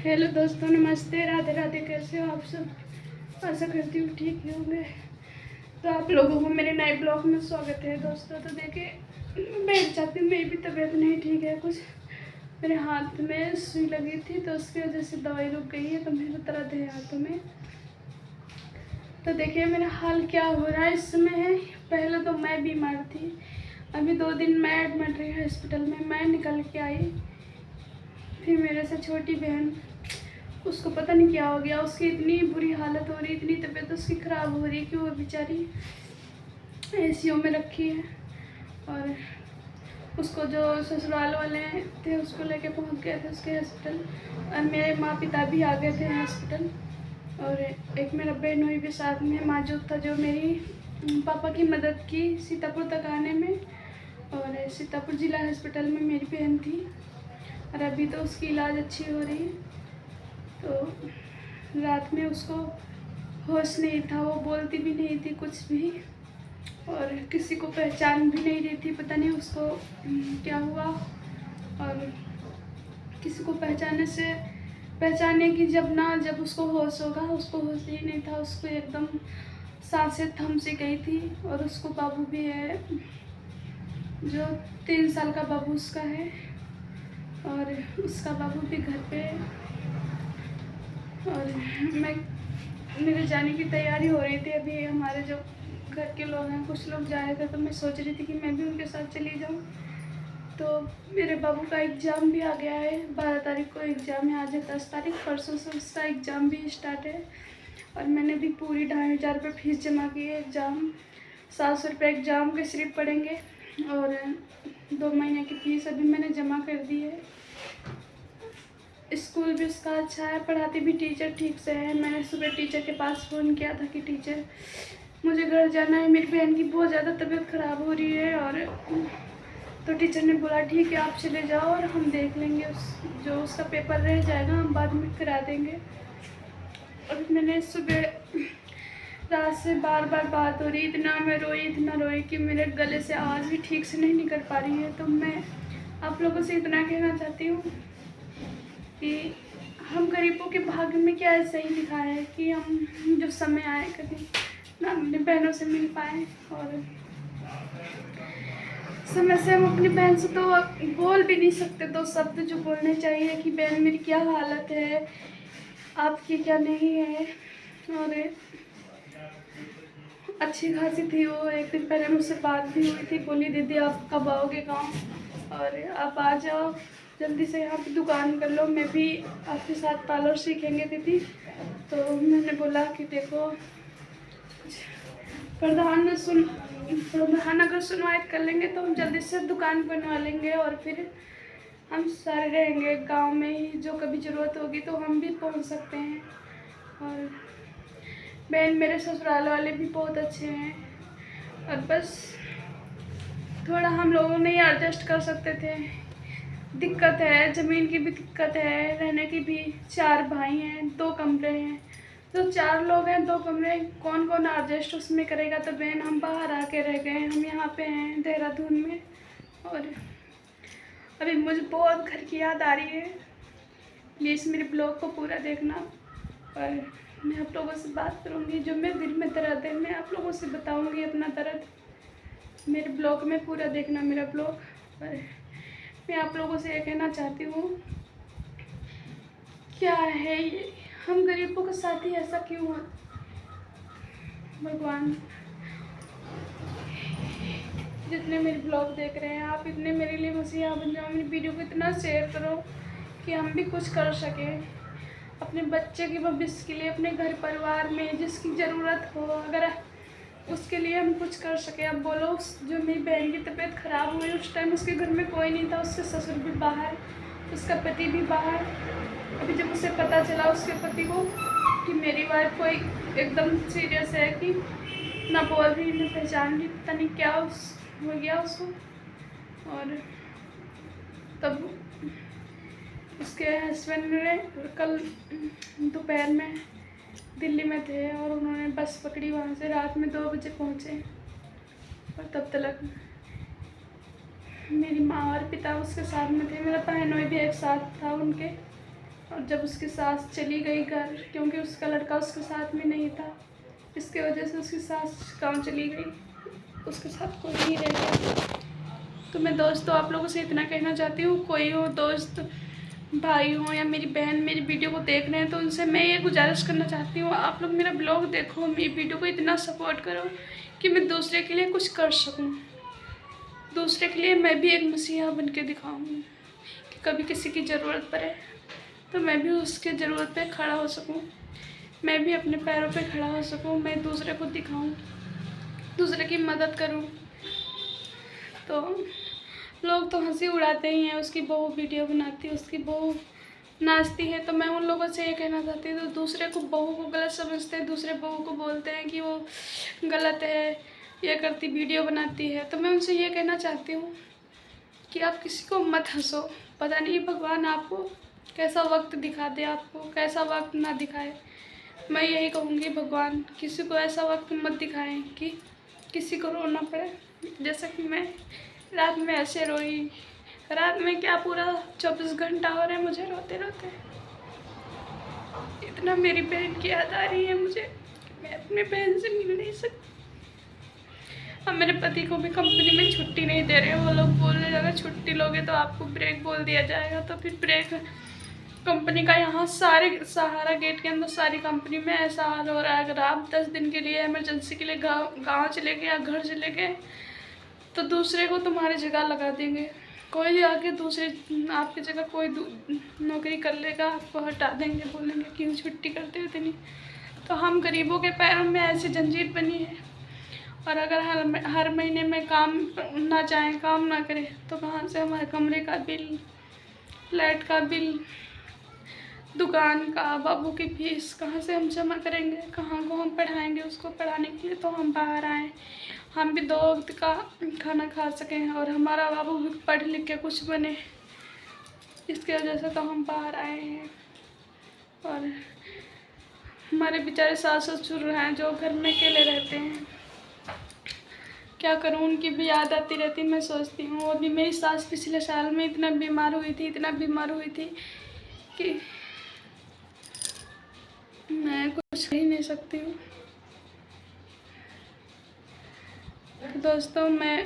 Hello दोस्तों, नमस्ते, राधे राधे। कैसे हो आप सब? आशा करती हूँ ठीक ही होंगे। तो आप लोगों को मेरे नए ब्लॉग में स्वागत है दोस्तों। तो देखिए, बैठ जाती हूँ, मेरी भी तबीयत नहीं ठीक है। कुछ मेरे हाथ में सुई लगी थी तो उसकी वजह से दवाई रुक गई है, तो मेरे दर्द है हाथों में। तो देखिए मेरा हाल क्या हो रहा है इस समय है। पहले तो मैं बीमार थी, अभी 2 दिन मैं एडमिट रही हॉस्पिटल में। मैं निकल के आई, फिर मेरे से छोटी बहन, उसको पता नहीं क्या हो गया, उसकी इतनी बुरी हालत हो रही, इतनी तबीयत उसकी ख़राब हो रही कि वो बेचारी एसीयू में रखी है। और उसको जो ससुराल वाले थे उसको लेके पहुंच गए थे उसके हॉस्पिटल, और मेरे माँ पिता भी आ गए थे हॉस्पिटल। और एक मेरा बहनोई भी साथ में मौजूद था, जो मेरी पापा की मदद की सीतापुर तक आने में। और सीतापुर जिला हॉस्पिटल में मेरी बहन थी, और अभी तो उसकी इलाज अच्छी हो रही है। तो रात में उसको होश नहीं था, वो बोलती भी नहीं थी कुछ भी, और किसी को पहचान भी नहीं रही थी। पता नहीं उसको क्या हुआ। और किसी को पहचाने की जब उसको होश होगा, उसको होश ही नहीं था। उसको एकदम सांसें थम सी गई थी। और उसको बाबू भी है, जो 3 साल का बाबू उसका है, और उसका बाबू भी घर पे। और मेरे जाने की तैयारी हो रही थी। अभी हमारे जो घर के लोग हैं, कुछ लोग जा रहे थे, तो मैं सोच रही थी कि मैं भी उनके साथ चली जाऊं। तो मेरे बाबू का एग्ज़ाम भी आ गया है, 12 तारीख को एग्ज़ाम है, आज है 10 तारीख, परसों से उसका एग्ज़ाम भी स्टार्ट है। और मैंने भी पूरी 2500 रुपये फीस जमा की है। एग्ज़ाम 700 रुपये एग्ज़ाम के सिर्फ पड़ेंगे, और 2 महीने की फ़ीस अभी मैंने जमा कर दी है। स्कूल भी उसका अच्छा है, पढ़ाती भी टीचर ठीक से है। मैंने सुबह टीचर के पास फ़ोन किया था कि टीचर मुझे घर जाना है, मेरी बहन की बहुत ज़्यादा तबीयत ख़राब हो रही है। और तो टीचर ने बोला ठीक है आप चले जाओ, और हम देख लेंगे जो उसका पेपर रह जाएगा हम बाद में करा देंगे। और मैंने सुबह रात से बार बार बात हो रही, इतना रोई कि मेरे गले से आवाज़ भी ठीक से नहीं निकल पा रही है। तो मैं आप लोगों से इतना कहना चाहती हूँ कि हम गरीबों के भाग्य में क्या ऐसा ही लिखा है कि हम जब समय आए कभी ना अपनी बहनों से मिल पाए। और समय से हम अपनी बहन से तो बोल भी नहीं सकते, तो शब्द जो बोलने चाहिए कि बहन मेरी क्या हालत है, आपकी क्या नहीं है। और अच्छी खासी थी वो। एक दिन पहले मुझसे बात भी हुई थी, बोली दीदी आप कब आओगे गाँव, और आप आ जाओ जल्दी से, यहाँ पे दुकान कर लो, मैं भी आपके साथ पार्लर सीखेंगे दीदी। तो मैंने बोला कि देखो, प्रधान अगर सुनवाई कर लेंगे तो हम जल्दी से दुकान बनवा लेंगे, और फिर हम सारे रहेंगे गांव में ही। जो कभी ज़रूरत होगी तो हम भी पहुंच सकते हैं। और बहन मेरे ससुराल वाले भी बहुत अच्छे हैं, और बस थोड़ा हम लोगों नहीं एडजस्ट कर सकते थे। दिक्कत है, ज़मीन की भी दिक्कत है, रहने की भी। 4 भाई हैं, 2 कमरे हैं, तो 4 लोग हैं, 2 कमरे, कौन कौन एडजस्ट उसमें करेगा। तो बहन हम बाहर आके रह गए, हम यहाँ पे हैं देहरादून में। और अभी मुझे बहुत घर की याद आ रही है। प्लीज़ मेरे ब्लॉग को पूरा देखना, और मैं आप लोगों से बात करूँगी, जो मेरे दिल में दर्द है मैं आप लोगों से बताऊँगी अपना दर्द। मेरे ब्लॉग में पूरा देखना मेरा ब्लॉग। और मैं आप लोगों से ये कहना चाहती हूँ, क्या है ये, हम गरीबों के साथ ही ऐसा क्यों है। भगवान, जितने मेरे ब्लॉग देख रहे हैं आप, इतने मेरे लिए मसीहा बन जाओ। मेरी वीडियो को इतना शेयर करो कि हम भी कुछ कर सकें अपने बच्चे के भविष्य के लिए, अपने घर परिवार में जिसकी ज़रूरत हो, अगर उसके लिए हम कुछ कर सके। अब बोलो, जो मेरी बहन की तबीयत ख़राब हुई उस टाइम उसके घर में कोई नहीं था, उसके ससुर भी बाहर, उसका पति भी बाहर। अभी जब उसे पता चला उसके पति को कि मेरी वाइफ कोई एकदम सीरियस है, कि ना बोल रही ना पहचान रही, पता नहीं क्या हो गया उसको। और तब उसके हस्बैंड ने कल दोपहर में दिल्ली में थे, और उन्होंने बस पकड़ी, वहाँ से रात में 2 बजे पहुँचे। और तब तक मेरी माँ और पिता उसके साथ में थे, मेरा बहनोई भी एक साथ था उनके। और जब उसकी सास चली गई घर, क्योंकि उसका लड़का उसके साथ में नहीं था, इसके वजह से उसकी सास गाँव चली गई, उसके साथ कोई नहीं रह गया। तो मैं दोस्तों आप लोगों से इतना कहना चाहती हूँ, कोई हो दोस्त भाई हो या मेरी बहन मेरी वीडियो को देख रहे हैं, तो उनसे मैं ये गुजारिश करना चाहती हूँ, आप लोग मेरा ब्लॉग देखो, मेरी वीडियो को इतना सपोर्ट करो कि मैं दूसरे के लिए कुछ कर सकूँ, दूसरे के लिए मैं भी एक मसीहा बन के दिखाऊँ कि कभी किसी की ज़रूरत पड़े तो मैं भी उसके ज़रूरत पे खड़ा हो सकूँ, मैं भी अपने पैरों पे खड़ा हो सकूँ, मैं दूसरे को दिखाऊँ, दूसरे की मदद करूँ। तो लोग तो हंसी उड़ाते ही हैं, उसकी बहू वीडियो बनाती है, उसकी बहू नाचती है, तो मैं उन लोगों से ये कहना चाहती हूँ, तो दूसरे को बहू को गलत समझते हैं, दूसरे बहू को बोलते हैं कि वो गलत है, ये करती वीडियो बनाती है, तो मैं उनसे ये कहना चाहती हूँ कि आप किसी को मत हंसो। पता नहीं भगवान आपको कैसा वक्त दिखा दे, आपको कैसा वक्त ना दिखाए। मैं यही कहूँगी, भगवान किसी को ऐसा वक्त मत दिखाएं कि किसी को रोना पड़े, जैसे कि मैं रात में ऐसे रोई, रात में क्या पूरा 24 घंटा हो रहे मुझे रोते रोते। इतना मेरी बहन की याद आ रही है मुझे, मैं अपने बहन से मिल नहीं सकती। अब मेरे पति को भी कंपनी में छुट्टी नहीं दे रहे, वो लोग बोल रहे अगर छुट्टी लोगे तो आपको ब्रेक बोल दिया जाएगा, तो फिर ब्रेक कंपनी का यहाँ सारे सहारा गेट के अंदर सारी कंपनी में ऐसा हाल हो रहा है, अगर आप 10 दिन के लिए इमरजेंसी के लिए गाँव चले गए या घर चले गए तो दूसरे को तुम्हारी जगह लगा देंगे, कोई आके दूसरे आपकी जगह कोई नौकरी कर लेगा, आपको हटा देंगे, बोलेंगे क्यों छुट्टी करते हो इतनी। तो हम गरीबों के पैरों में ऐसी जंजीर बनी है, और अगर हर महीने में काम ना जाएं, काम ना करें, तो कहाँ से हमारे कमरे का बिल, लाइट का बिल, दुकान का, बाबू की फीस कहाँ से हम जमा करेंगे, कहाँ को हम पढ़ाएंगे उसको पढ़ाने के लिए। तो हम बाहर आए, हम भी 2 वक्त का खाना खा सकें और हमारा बाबू भी पढ़ लिख के कुछ बने, इसकी वजह से तो हम बाहर आए हैं। और हमारे बेचारे सास ससुर हैं जो घर में अकेले रहते हैं, क्या करूं, उनकी भी याद आती रहती। मैं सोचती हूँ, अभी मेरी सास पिछले साल में इतना बीमार हुई थी कि मैं कुछ कह ही नहीं सकती हूँ। तो दोस्तों मैं